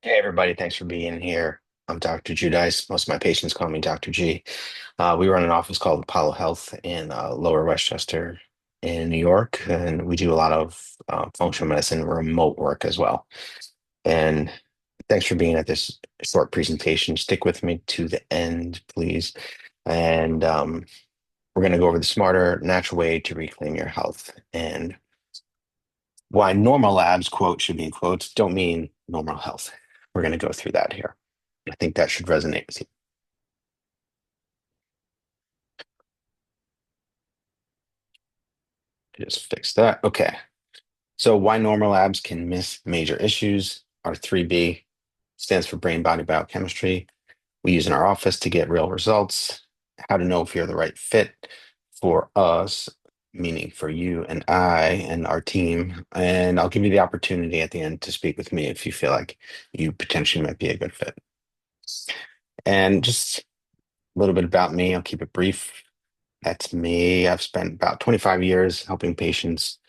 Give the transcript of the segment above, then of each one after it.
Hey everybody, thanks for being here. I'm Dr. Giudice. Most of my patients call me Dr. G. We run an office called Apollo Health in Lower Westchester in New York, and we do a lot of functional medicine remote work as well. And thanks for being at this short presentation. Stick with me to the end, please. And we're going to go over the smarter, natural way to reclaim your health and why normal labs, quote, should be in quotes, don't mean normal health. We're going to go through that here. I think that should resonate with you. Just fix that. Okay. So why normal labs can miss major issues. Our 3B stands for brain body biochemistry. We use in our office to get real results. How to know if you're the right fit for us, meaning for you and I and our team. And I'll give you the opportunity at the end to speak with me if you feel like you potentially might be a good fit. And just a little bit about me. I'll keep it brief. That's me. I've spent about 25 years helping patients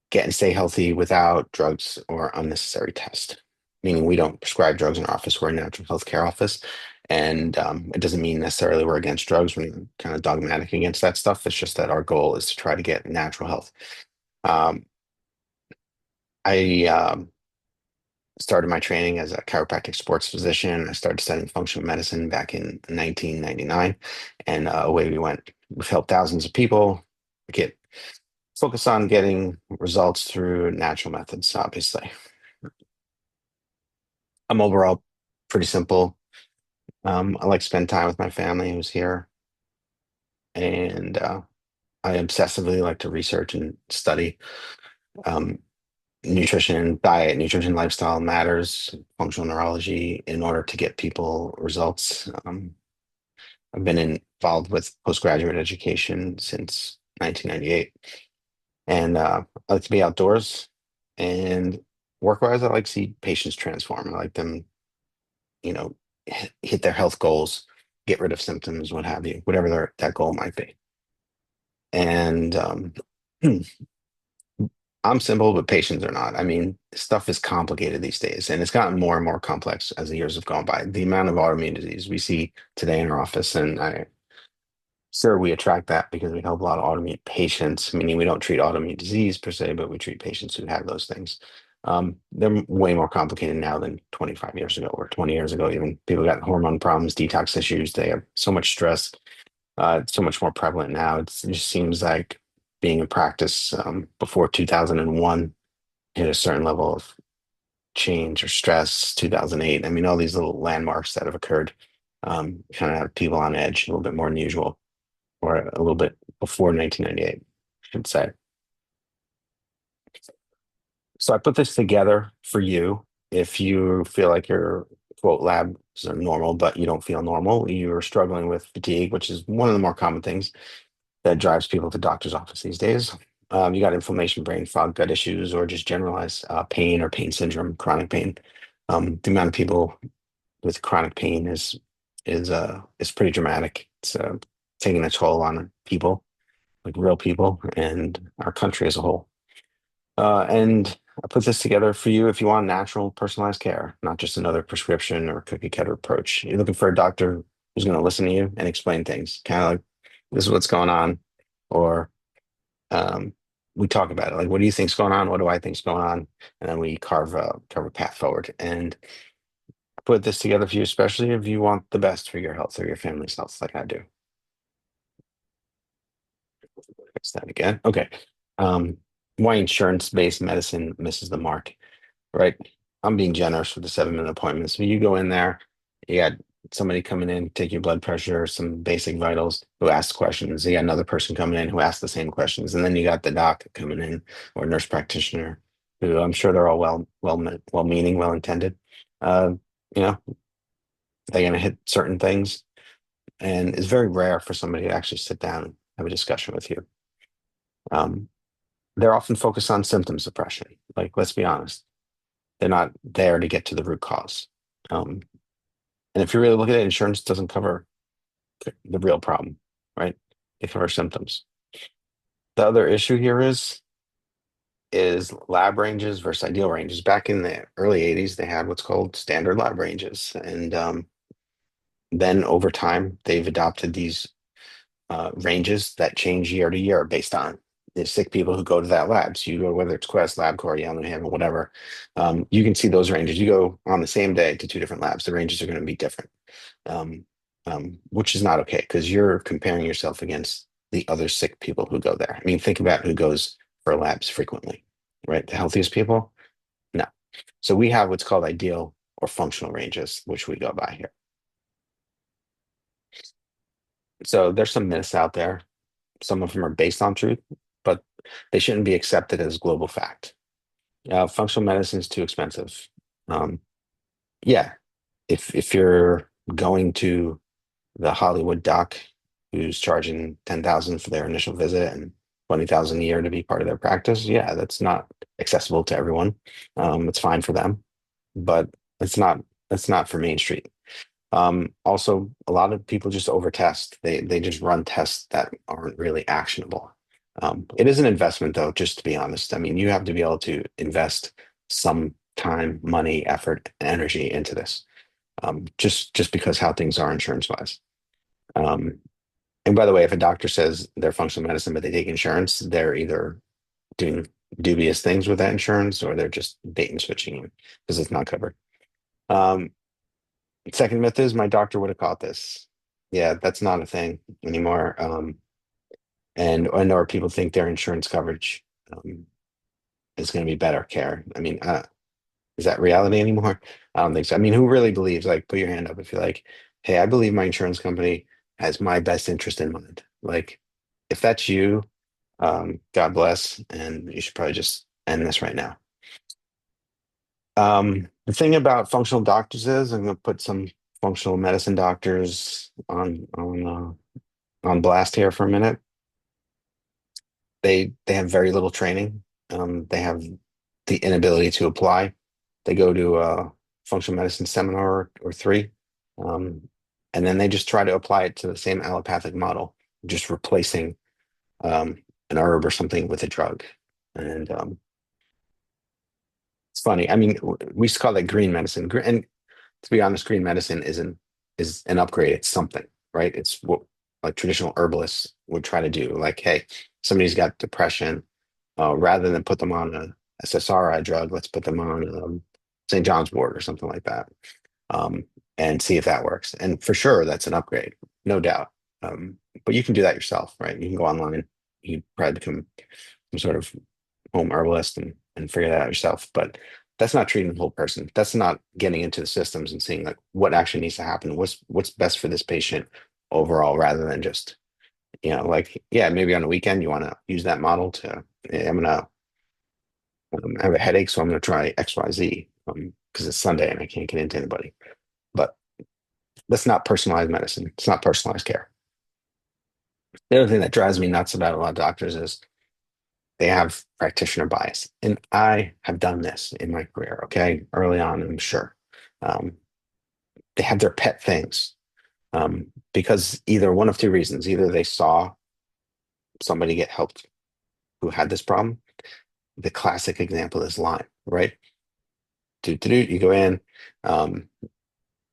get and stay healthy without drugs or unnecessary tests. Meaning we don't prescribe drugs in our office. We're a natural health care office. And it doesn't mean necessarily we're against drugs. We're kind of dogmatic against that stuff. It's just that our goal is to try to get natural health. Um, I started my training as a chiropractic sports physician. I started studying functional medicine back in 1999, and away we went. We've helped thousands of people get focus on getting results through natural methods, obviously. I'm overall pretty simple. I like to spend time with my family who's here, and I obsessively like to research and study. Um, Nutrition, diet, nutrition, lifestyle matters, functional neurology in order to get people results. I've been involved with postgraduate education since 1998, and I like to be outdoors. And work-wise, I like to see patients transform. I like them, you know, hit their health goals, get rid of symptoms, what have you, whatever that goal might be. And I'm simple, but patients are not. I mean, stuff is complicated these days, and it's gotten more and more complex as the years have gone by. The amount of autoimmune disease we see today in our office, and I sure we attract that because we help a lot of autoimmune patients, meaning we don't treat autoimmune disease per se, but we treat patients who have those things. They're way more complicated now than 25 years ago or 20 years ago, even. People got hormone problems, detox issues. They have so much stress. It's so much more prevalent now. It just seems like being in practice before 2001 hit a certain level of change or stress, 2008. I mean, all these little landmarks that have occurred kind of have people on edge a little bit more than usual, or a little bit before 1998, I should say. So I put this together for you. If you feel like your quote labs are normal, but you don't feel normal, you're struggling with fatigue, which is one of the more common things that drives people to doctor's office these days. You got inflammation, brain fog, gut issues, or just generalized pain or pain syndrome, chronic pain. The amount of people with chronic pain is pretty dramatic. It's taking a toll on people, like real people, and our country as a whole. And I put this together for you if you want natural, personalized care, not just another prescription or cookie cutter approach. You're looking for a doctor who's going to listen to you and explain things, kind of like this is what's going on, or um, we talk about it. Like, what do you think's going on? What do I think's going on? And then we carve a path forward. And put this together for you, especially if you want the best for your health or your family's health, like I do. Fix that again. Okay. Um, why insurance-based medicine misses the mark, right? I'm being generous with the 7-minute appointments. When you go in there, you got somebody coming in, take your blood pressure, some basic vitals, who asks questions. You got another person coming in who asks the same questions, and then you got the doc coming in or nurse practitioner, who I'm sure they're all well-meaning, well-intended. Uh, you know, they're going to hit certain things, and it's very rare for somebody to actually sit down and have a discussion with you. Um, they're often focused on symptom suppression. Like, let's be honest, they're not there to get to the root cause. Um, and if you really look at it, insurance doesn't cover the real problem, right? They cover symptoms. The other issue here is is lab ranges versus ideal ranges. Back in the early 80s, they had what's called standard lab ranges. And then over time, they've adopted these ranges that change year to year based on the sick people who go to that lab. So you go, whether it's Quest, LabCorp, Yale, New Haven, whatever, you can see those ranges. You go on the same day to two different labs, the ranges are going to be different, um, which is not okay because you're comparing yourself against the other sick people who go there. I mean, think about who goes for labs frequently, right? The healthiest people? No. So we have what's called ideal or functional ranges, which we go by here. So there's some myths out there. Some of them are based on truth, but they shouldn't be accepted as global fact. Functional medicine is too expensive. Um, yeah, if you're going to the Hollywood doc who's charging 10,000 for their initial visit and 20,000 a year to be part of their practice, yeah, that's not accessible to everyone. It's fine for them, but it's not it's not for Main Street. Also, a lot of people just overtest. They just run tests that aren't really actionable. It is an investment, though, just to be honest. I mean, you have to be able to invest some time, money, effort, and energy into this. Just because how things are insurance wise. Um, and by the way, if a doctor says they're functional medicine, but they take insurance, they're either doing dubious things with that insurance or they're just bait and switching you because it's not covered. Um, Second myth is my doctor would have caught this. Yeah, that's not a thing anymore. And or people think their insurance coverage is going to be better care. I mean, is that reality anymore? I don't think so. I mean, who really believes? Like, put your hand up if you're like, hey, I believe my insurance company has my best interest in mind. Like, if that's you, God bless, and you should probably just end this right now. The thing about functional doctors is I'm going to put some functional medicine doctors on blast here for a minute. They have very little training. They have the inability to apply. They go to a functional medicine seminar or three, um, and then they just try to apply it to the same allopathic model, just replacing an herb or something with a drug. And it's funny. I mean, we used to call that green medicine. And to be honest, green medicine is an upgrade. It's something, right? It's what like traditional herbalists would try to do. Like, hey, somebody's got depression, rather than put them on a SSRI drug, let's put them on St. John's wort or something like that, um, and see if that works. And for sure, that's an upgrade, no doubt. But you can do that yourself, right? You can go online. You probably become some sort of home herbalist and figure that out yourself. But that's not treating the whole person. That's not getting into the systems and seeing like what actually needs to happen. What's best for this patient overall, rather than just like yeah, maybe on a weekend you want to use that model to I'm gonna have a headache, so I'm gonna try XYZ because it's Sunday and I can't get into anybody. But that's not personalized medicine. It's not personalized care. The other thing that drives me nuts about a lot of doctors is they have practitioner bias. And I have done this in my career, okay, early on, I'm sure. Um, they have their pet things because either one of two reasons either they saw somebody get helped who had this problem. The classic example is Lyme, right? You go in, um,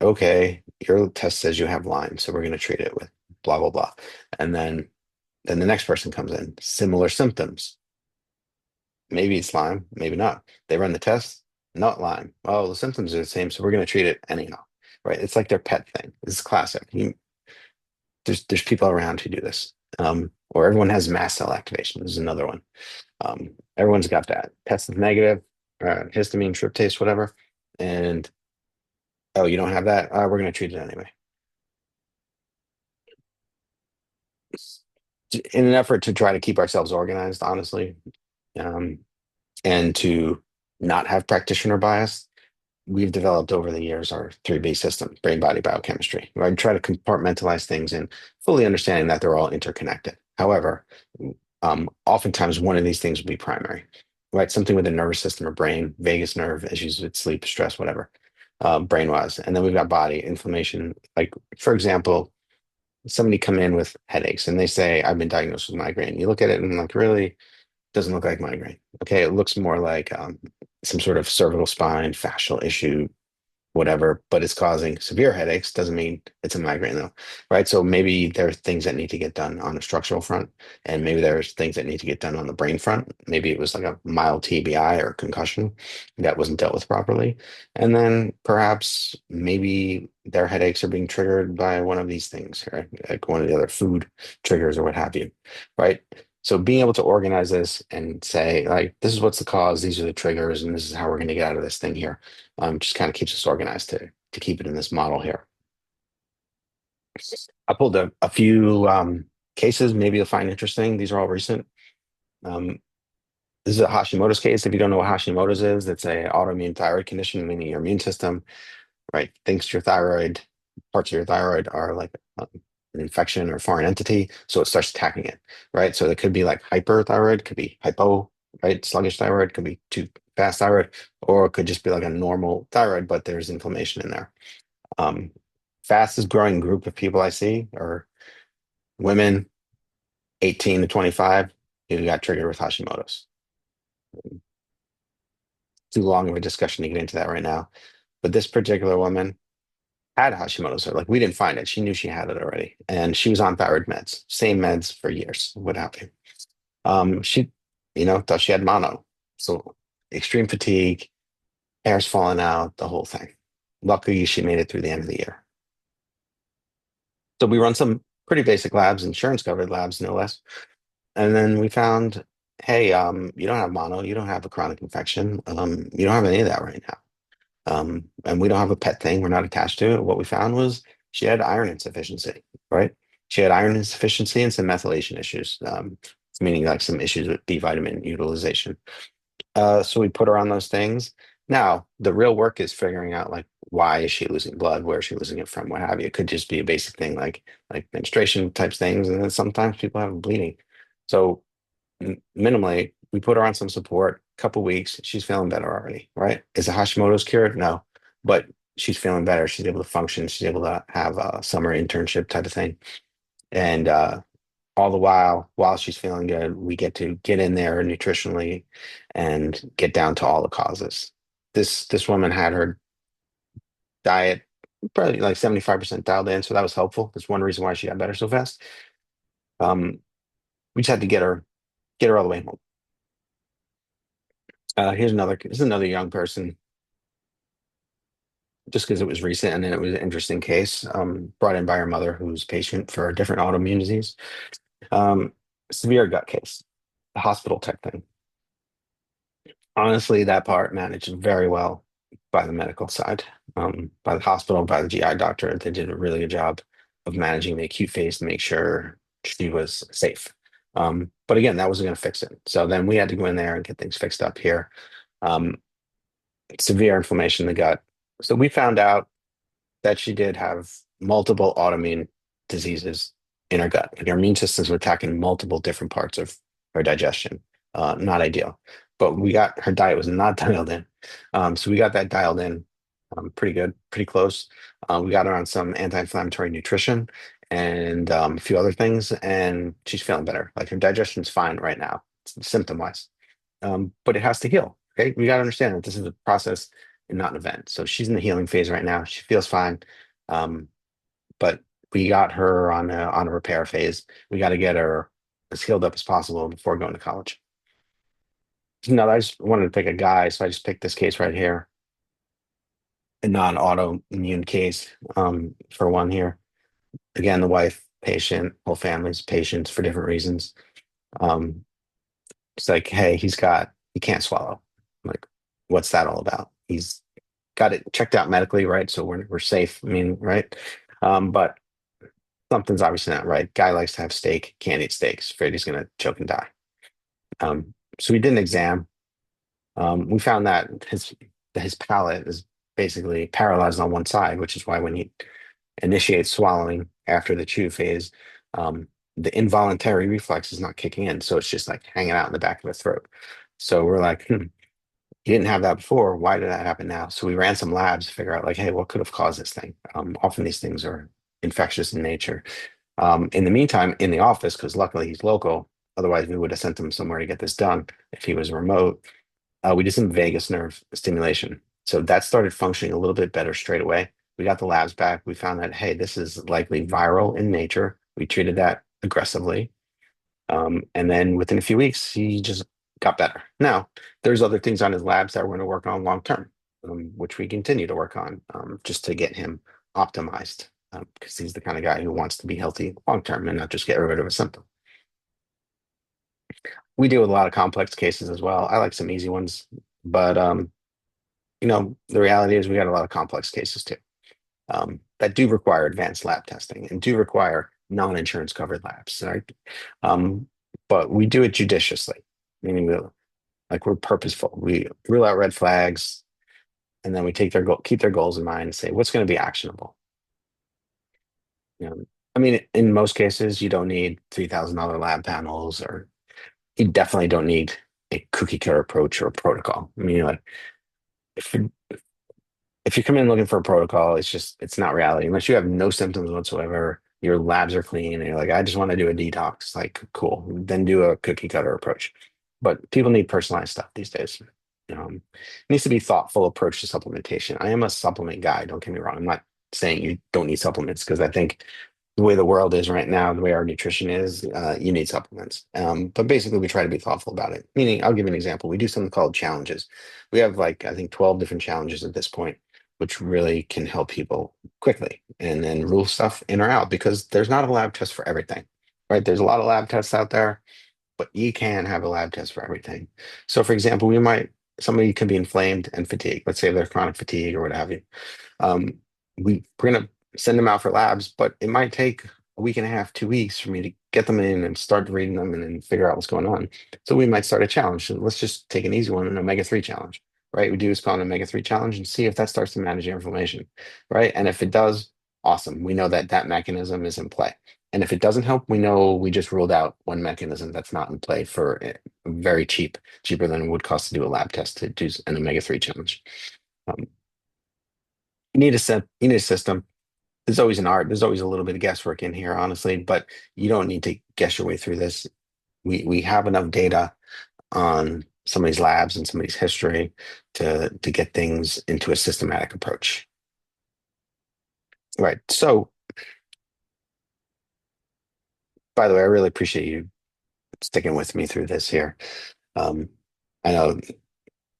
okay, your test says you have Lyme, so we're going to treat it with blah, blah, blah. And then the next person comes in, similar symptoms. Maybe it's Lyme, maybe not. They run the test, not Lyme. Oh, the symptoms are the same, so we're going to treat it anyhow, right? It's like their pet thing. It's classic. There's people around who do this. Or everyone has mast cell activation. This is another one. Everyone's got that. Test is negative, histamine, tryptase, whatever. And oh, you don't have that? We're going to treat it anyway. In an effort to try to keep ourselves organized, honestly, um, and to not have practitioner bias, we've developed over the years our 3B system, brain body biochemistry, where I try to compartmentalize things and fully understanding that they're all interconnected. However, oftentimes one of these things will be primary, right? Something with the nervous system or brain, vagus nerve, issues with sleep, stress, whatever, brain wise. And then we've got body inflammation. Like, for example, somebody come in with headaches and they say, I've been diagnosed with migraine. You look at it and like, really? Doesn't look like migraine. Okay, it looks more like some sort of cervical spine fascial issue, whatever, but it's causing severe headaches. Doesn't mean it's a migraine though, right? So maybe there are things that need to get done on a structural front, and maybe there's things that need to get done on the brain front. Maybe it was like a mild TBI or concussion that wasn't dealt with properly. And then perhaps maybe their headaches are being triggered by one of these things, right? Like one of the other food triggers or what have you, right? So being able to organize this and say, like, this is what's the cause, these are the triggers, and this is how we're going to get out of this thing here, just kind of keeps us organized to keep it in this model here. I pulled a few cases, maybe you'll find interesting. These are all recent. Um, this is a Hashimoto's case. If you don't know what Hashimoto's is, it's a autoimmune thyroid condition, meaning your immune system, right, thinks your thyroid, parts of your thyroid are like an infection or foreign entity, so it starts attacking it, right? So it could be like hyperthyroid, could be hypo, right? Sluggish thyroid, could be too fast thyroid, or it could just be like a normal thyroid, but there's inflammation in there. Um, Fastest growing group of people I see are women 18 to 25 who got triggered with Hashimoto's. Too long of a discussion to get into that right now. But this particular woman had Hashimoto's. Like we didn't find it. She knew she had it already. And she was on thyroid meds, same meds for years, what have you. She, thought she had mono. So extreme fatigue, hair's falling out, the whole thing. Luckily, she made it through the end of the year. So we run some pretty basic labs, insurance covered labs, no less. And then we found, hey, you don't have mono, you don't have a chronic infection, you don't have any of that right now. And we don't have a pet thing, we're not attached to it. What we found was she had iron insufficiency, right? She had iron insufficiency and some methylation issues, meaning like some issues with B vitamin utilization. So we put her on those things. Now, the real work is figuring out like why is she losing blood, where is she losing it from, what have you. It could just be a basic thing like menstruation types things, and then sometimes people have bleeding. So minimally, we put her on some support, couple weeks, she's feeling better already, right? Is the Hashimoto's cured? No, but she's feeling better. She's able to function. She's able to have a summer internship type of thing. And all the while she's feeling good, we get to get in there nutritionally and get down to all the causes. This woman had her diet probably like 75% dialed in, so that was helpful. That's one reason why she got better so fast. Um, we just had to get her all the way home. Here's another young person, just because it was recent and then it was an interesting case, brought in by her mother who's patient for a different autoimmune disease. Um, Severe gut case, a hospital type thing. Honestly, that part managed very well by the medical side, by the hospital, by the GI doctor. They did a really good job of managing the acute phase to make sure she was safe. But again, that wasn't going to fix it. So then we had to go in there and get things fixed up here. Um, Severe inflammation in the gut. So we found out that she did have multiple autoimmune diseases in her gut. Like her immune systems were attacking multiple different parts of her digestion. Not ideal. But we got her diet was not dialed in. So we got that dialed in pretty good, pretty close. We got her on some anti-inflammatory nutrition and a few other things, and she's feeling better. Like her digestion's fine right now, symptom-wise. But it has to heal. Okay, we got to understand that this is a process and not an event. So she's in the healing phase right now. She feels fine, um, but we got her on a repair phase. We got to get her as healed up as possible before going to college. No, I just wanted to pick a guy, so I just picked this case right here, a non-autoimmune case for one here. Again, the wife, patient, whole family's patients for different reasons. Um, it's like, hey, he can't swallow. I'm like, what's that all about? He's got it checked out medically, right? So we're safe. I mean, right? But something's obviously not right. Guy likes to have steak, can't eat steaks. Afraid he's gonna choke and die. So we did an exam. We found that his palate is basically paralyzed on one side, which is why when he initiates swallowing after the chew phase, the involuntary reflex is not kicking in, so it's just like hanging out in the back of the throat. So we're like, you didn't have that before. Why did that happen now? So we ran some labs to figure out like, hey, what could have caused this thing? Often these things are infectious in nature. In the meantime, in the office, because luckily he's local, Otherwise, we would have sent him somewhere to get this done if he was remote. We did some vagus nerve stimulation. So that started functioning a little bit better straight away. We got the labs back. We found that, hey, this is likely viral in nature. We treated that aggressively. And then within a few weeks, he just got better. Now, there's other things on his labs that we're going to work on long term, which we continue to work on just to get him optimized because he's the kind of guy who wants to be healthy long term and not just get rid of a symptom. We deal with a lot of complex cases as well. I like some easy ones, but the reality is we got a lot of complex cases too that do require advanced lab testing and do require non-insurance covered labs, right? But we do it judiciously, meaning we're purposeful. We rule out red flags, and then we keep their goals in mind and say what's going to be actionable. I mean, in most cases, you don't need $3,000 lab panels, or you definitely don't need a cookie cutter approach or a protocol. I mean, like if you if you come in looking for a protocol, it's not reality. Unless you have no symptoms whatsoever, your labs are clean, and you're like, I just want to do a detox. Like, cool. Then do a cookie cutter approach. But people need personalized stuff these days. It needs to be thoughtful approach to supplementation. I am a supplement guy. Don't get me wrong. I'm not saying you don't need supplements because I think the way the world is right now, the way our nutrition is, you need supplements. But basically, we try to be thoughtful about it. Meaning, I'll give you an example. We do something called challenges. We have like I think 12 different challenges at this point, which really can help people quickly and then rule stuff in or out because there's not a lab test for everything, right? There's a lot of lab tests out there, but you can have a lab test for everything. So, for example, somebody could be inflamed and fatigued. Let's say they're chronic fatigue or what have you. Um, we're gonna send them out for labs, but it might take a week and a half, 2 weeks for me to get them in and start reading them and then figure out what's going on. So we might start a challenge. So let's just take an easy one, an omega-3 challenge, right? We do is called an omega-3 challenge and see if that starts to manage your inflammation, right? And if it does, awesome. We know that that mechanism is in play. And if it doesn't help, we know we just ruled out one mechanism that's not in play for very cheaper than it would cost to do a lab test to do an omega-3 challenge. Um, you need a system. There's always an art. There's always a little bit of guesswork in here, honestly, but you don't need to guess your way through this. We have enough data on somebody's labs and somebody's history to get things into a systematic approach. Right. So, by the way, I really appreciate you sticking with me through this here. Um, I know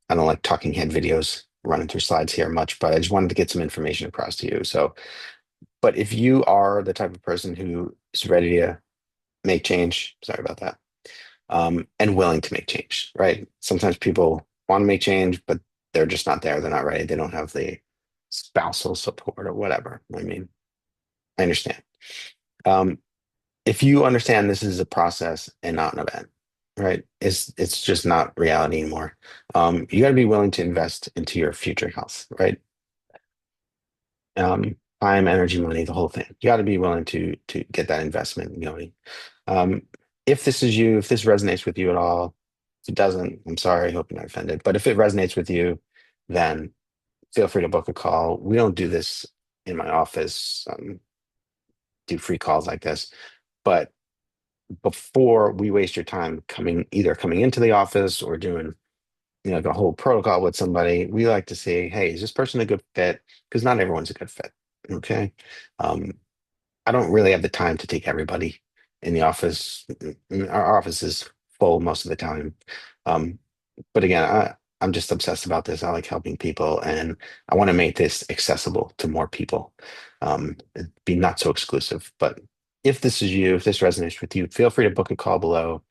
I don't like talking head videos running through slides here much, but I just wanted to get some information across to you. So, but if you are the type of person who is ready to make change, sorry about that, and willing to make change, right? Sometimes people want to make change, but they're just not there. They're not ready. They don't have the spousal support or whatever. I mean, I understand. Um, if you understand this is a process and not an event, right? It's just not reality anymore. You got to be willing to invest into your future health, right? Time, energy, money, the whole thing. You got to be willing to get that investment going. Um, if this is you, if this resonates with you at all, if it doesn't, I'm sorry, I hope you're not offended. But if it resonates with you, then feel free to book a call. We don't do this in my office, do free calls like this. But before we waste your time either coming into the office or doing the whole protocol with somebody, we like to say, hey, is this person a good fit? Because not everyone's a good fit. Okay. Um, I don't really have the time to take everybody in the office. Our office is full most of the time. Um, but again, I'm just obsessed about this. I like helping people, and I want to make this accessible to more people. It'd be not so exclusive. But if this is you, if this resonates with you, feel free to book a call below.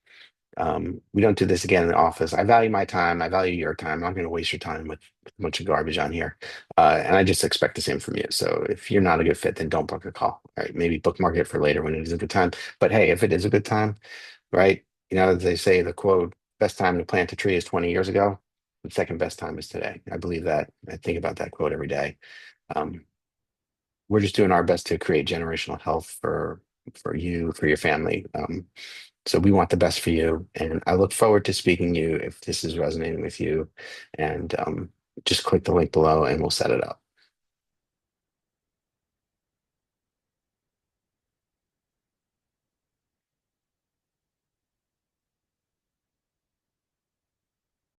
We don't do this again in the office. I value my time. I value your time. I'm not going to waste your time with a bunch of garbage on here. And I just expect the same from you. So if you're not a good fit, then don't book a call. Right? Maybe bookmark it for later when it is a good time. But hey, if it is a good time, right? They say the quote, best time to plant a tree is 20 years ago. The second best time is today. I believe that. I think about that quote every day. Um, we're just doing our best to create generational health for you, for your family. So we want the best for you, and I look forward to speaking to you if this is resonating with you. And just click the link below, and we'll set it up.